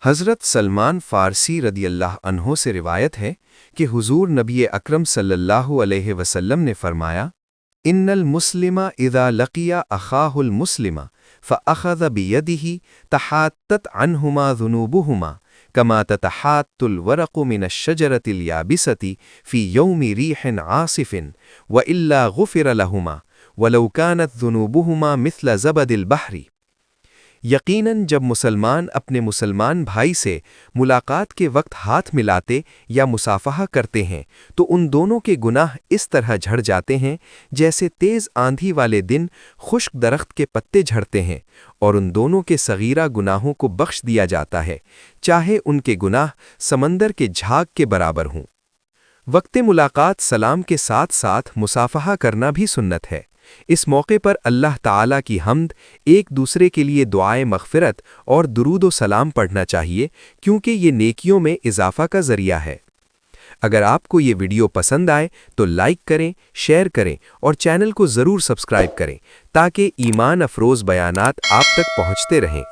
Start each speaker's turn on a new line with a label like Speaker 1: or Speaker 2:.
Speaker 1: حضرت سلمان فارسی رضی اللہ عنہ سے روایت ہے کہ حضور نبی اکرم صلی اللہ علیہ وسلم نے فرمایا، ان المسلم اذا لقی اخاہ المسلم فاخذ بیدہ تحاتت عنہما ذنوبہما کما تتحات الورق من الشجرۃ الیابسۃ فی یوم ریح عاصف والا غفر لہما ولو کانت ذنوبہما مثل زبد البحر۔ یقیناً جب مسلمان اپنے مسلمان بھائی سے ملاقات کے وقت ہاتھ ملاتے یا مصافحہ کرتے ہیں تو ان دونوں کے گناہ اس طرح جھڑ جاتے ہیں جیسے تیز آندھی والے دن خشک درخت کے پتے جھڑتے ہیں، اور ان دونوں کے صغیرہ گناہوں کو بخش دیا جاتا ہے، چاہے ان کے گناہ سمندر کے جھاگ کے برابر ہوں۔ وقت ملاقات سلام کے ساتھ ساتھ مصافحہ کرنا بھی سنت ہے۔ اس موقع پر اللہ تعالیٰ کی حمد، ایک دوسرے کے لیے دعائے مغفرت اور درود و سلام پڑھنا چاہیے، کیونکہ یہ نیکیوں میں اضافہ کا ذریعہ ہے۔ اگر آپ کو یہ ویڈیو پسند آئے تو لائک کریں، شیئر کریں اور چینل کو ضرور سبسکرائب کریں تاکہ ایمان افروز بیانات آپ تک پہنچتے رہیں۔